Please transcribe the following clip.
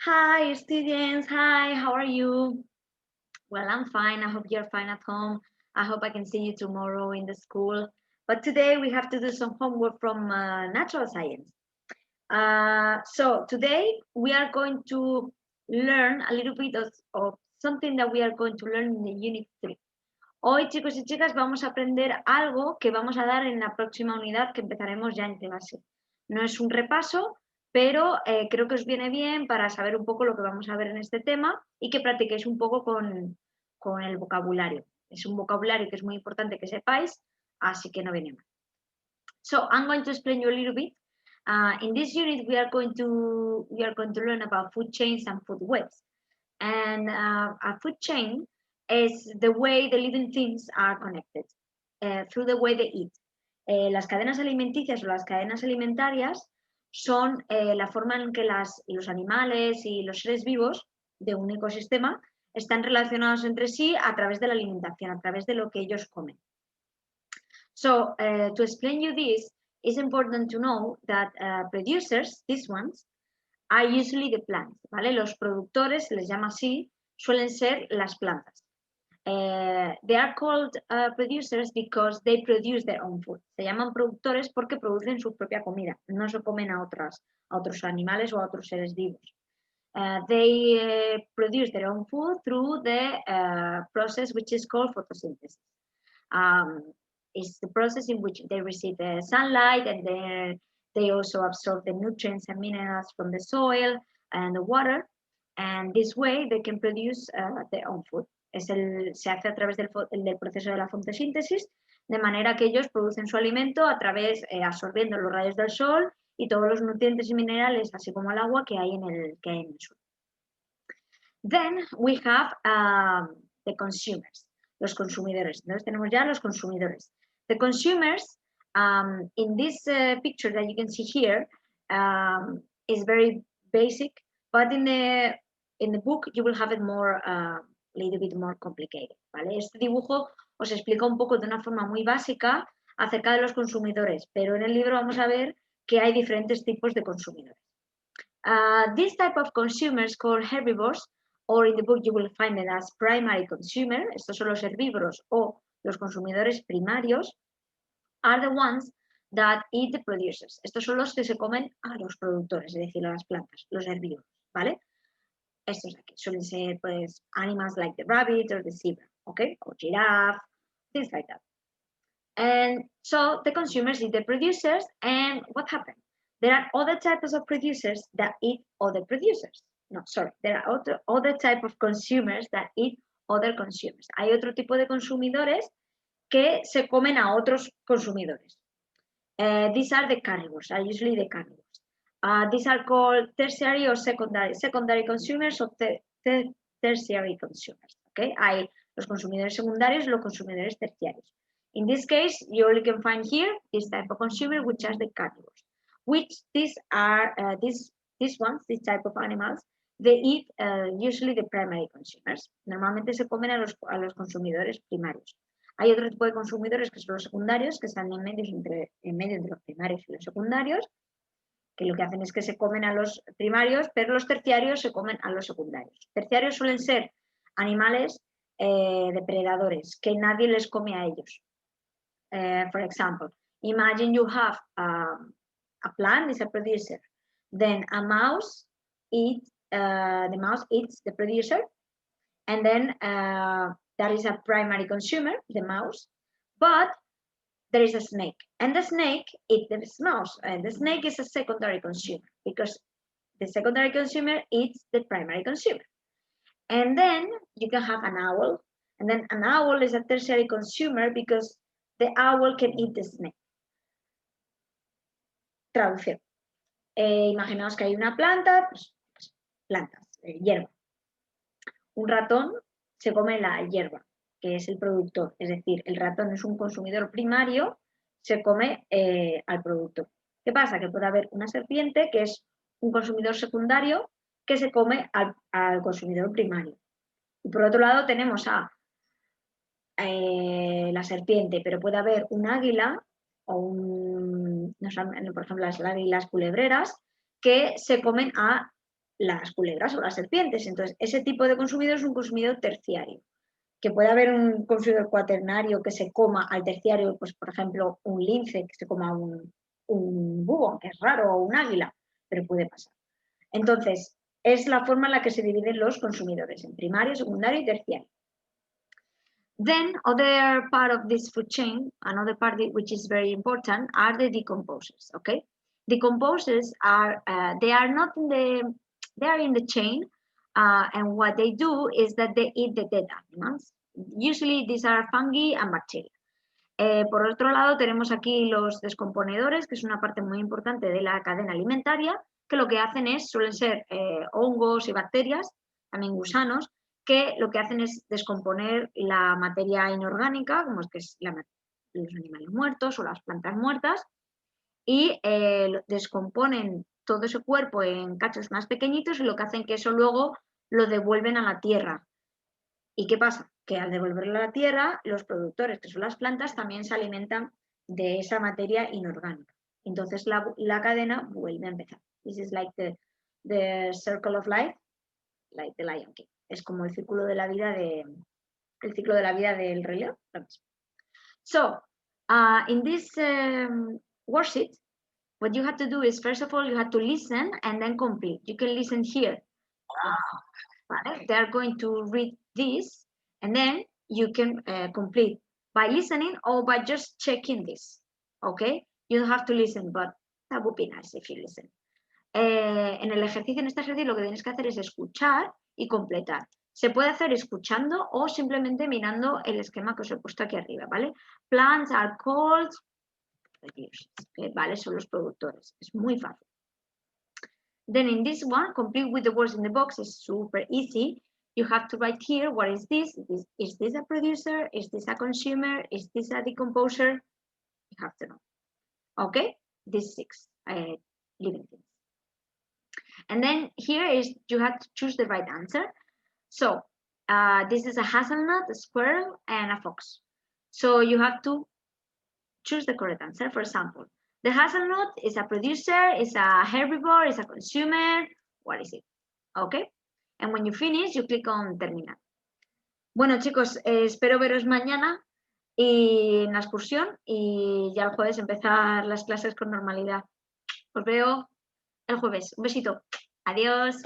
Hi, students. Hi, how are you? Well, I'm fine. I hope you're fine at home. I hope I can see you tomorrow in the school. But today we have to do some homework from natural science. So today we are going to learn a little bit of something that we are going to learn in the Unit 3. Hoy, chicos y chicas, vamos a aprender algo que vamos a dar en la próxima unidad que empezaremos ya en clase. No es un repaso, pero creo que os viene bien para saber un poco lo que vamos a ver en este tema y que practiquéis un poco con el vocabulario. Es un vocabulario que es muy importante que sepáis, así que no viene mal. So I'm going to explain you a little bit. In this unit, we are going to learn about food chains and food webs. And a food chain is the way the living things are connected through the way they eat. Las cadenas alimenticias o las cadenas alimentarias son la forma en que los animales y los seres vivos de un ecosistema están relacionados entre sí a través de la alimentación, a través de lo que ellos comen. So to explain you this, it's important to know that producers, these ones, are usually the plants, ¿vale? Los productores, se les llama así, suelen ser las plantas. They are called producers because they produce their own food. Se llaman productores porque producen su propia comida, no se comen a otros animales o a otros seres vivos. They produce their own food through the process which is called photosynthesis. It's the process in which they receive the sunlight and they also absorb the nutrients and minerals from the soil and the water, and this way they can produce their own food. Se hace a través del proceso de la fotosíntesis, de manera que ellos producen su alimento a través, absorbiendo los rayos del sol y todos los nutrientes y minerales, así como el agua que hay en el suelo. Then we have the consumers, los consumidores. Entonces tenemos ya los consumidores. The consumers, in this picture that you can see here, is very basic, but in the book you will have it more, little bit more complicated, ¿vale? Este dibujo os explica un poco de una forma muy básica acerca de los consumidores, pero en el libro vamos a ver que hay diferentes tipos de consumidores. This type of consumers called herbivores, or in the book you will find it as primary consumer, estos son los herbívoros o los consumidores primarios, are the ones that eat the producers. Estos son los que se comen a los productores, es decir, a las plantas, los herbívoros, ¿vale? Estos aquí suelen ser, pues, animals like the rabbit or the zebra, okay? Or giraffe, things like that. And so the consumers eat the producers, and what happened? There are other types of producers that eat other producers. No, sorry, there are other type of consumers that eat other consumers. Hay otro tipo de consumidores que se comen a otros consumidores. These are the carnivores, are usually the carnivores. These are called tertiary or secondary consumers or tertiary consumers. Okay, hay los consumidores secundarios y los consumidores terciarios. In this case, you only can find here this type of consumer, which are the carnivores. Which these are these ones, this type of animals, they eat usually the primary consumers. Normalmente se comen a los consumidores primarios. Hay otro tipo de consumidores que son los secundarios, que están en medio entre los primarios y los secundarios, que lo que hacen es que se comen a los primarios, pero los terciarios se comen a los secundarios. Terciarios suelen ser animales depredadores, que nadie les come a ellos. For example, imagine you have a plant is a producer, then a mouse eats the producer, and then that is a primary consumer, the mouse, but there is a snake, and the snake eats the mouse, and the snake is a secondary consumer because the secondary consumer eats the primary consumer. And then you can have an owl, and then an owl is a tertiary consumer because the owl can eat the snake. Traducción. Imaginaos que hay una planta, pues plantas, hierba. Un ratón se come la hierba, que es el productor, es decir, el ratón es un consumidor primario, se come al productor. ¿Qué pasa? Que puede haber una serpiente que es un consumidor secundario que se come al consumidor primario. Y por otro lado tenemos a la serpiente, pero puede haber un águila o por ejemplo las águilas culebreras que se comen a las culebras o las serpientes. Entonces, ese tipo de consumidor es un consumidor terciario. Que puede haber un consumidor cuaternario que se coma al terciario, pues por ejemplo, un lince que se coma un búho, que es raro, o un águila, pero puede pasar. Entonces, es la forma en la que se dividen los consumidores, en primario, secundario y terciario. Then, other part of this food chain, another part which is very important, are the decomposers, okay? Decomposers are, they are in the chain, and what they do is that they eat the dead animals. Usually these are fungi and bacteria. Por otro lado, tenemos aquí los descomponedores, que es una parte muy importante de la cadena alimentaria, que lo que hacen suelen ser hongos y bacterias, también gusanos, que lo que hacen es descomponer la materia inorgánica, como es que es los animales muertos o las plantas muertas, y descomponen todo ese cuerpo en cachos más pequeñitos y lo que hacen que eso luego lo devuelven a la tierra. ¿Y qué pasa? Que al devolverlo a la tierra, los productores, que son las plantas, también se alimentan de esa materia inorgánica. Entonces la cadena vuelve a empezar. This is like the circle of life, like the Lion King. Es como el ciclo de la vida del Rey León. So, in this worksheet, what you have to do is, first of all, you have to listen and then complete. You can listen here. Right? They are going to read this, and then you can complete by listening or by just checking this. Okay? You don't have to listen, but that would be nice if you listen. En este ejercicio, lo que tienes que hacer es escuchar y completar. Se puede hacer escuchando o simplemente mirando el esquema que os he puesto aquí arriba, ¿vale? Plants are called producers, ¿vale? Son los productores. Es muy fácil. Then in this one, complete with the words in the box is super easy. You have to write here, what is this? Is this a producer? Is this a consumer? Is this a decomposer? You have to know. Okay? These 6 living things. And then here you have to choose the right answer. So this is a hazelnut, a squirrel, and a fox. So you have to choose the correct answer. For example, the hazelnut is a producer, is a herbivore, is a consumer. What is it? Okay. And when you finish, you click on terminar. Bueno, chicos, espero veros mañana en la excursión y ya el jueves empezar las clases con normalidad. Os veo el jueves. Un besito. Adiós.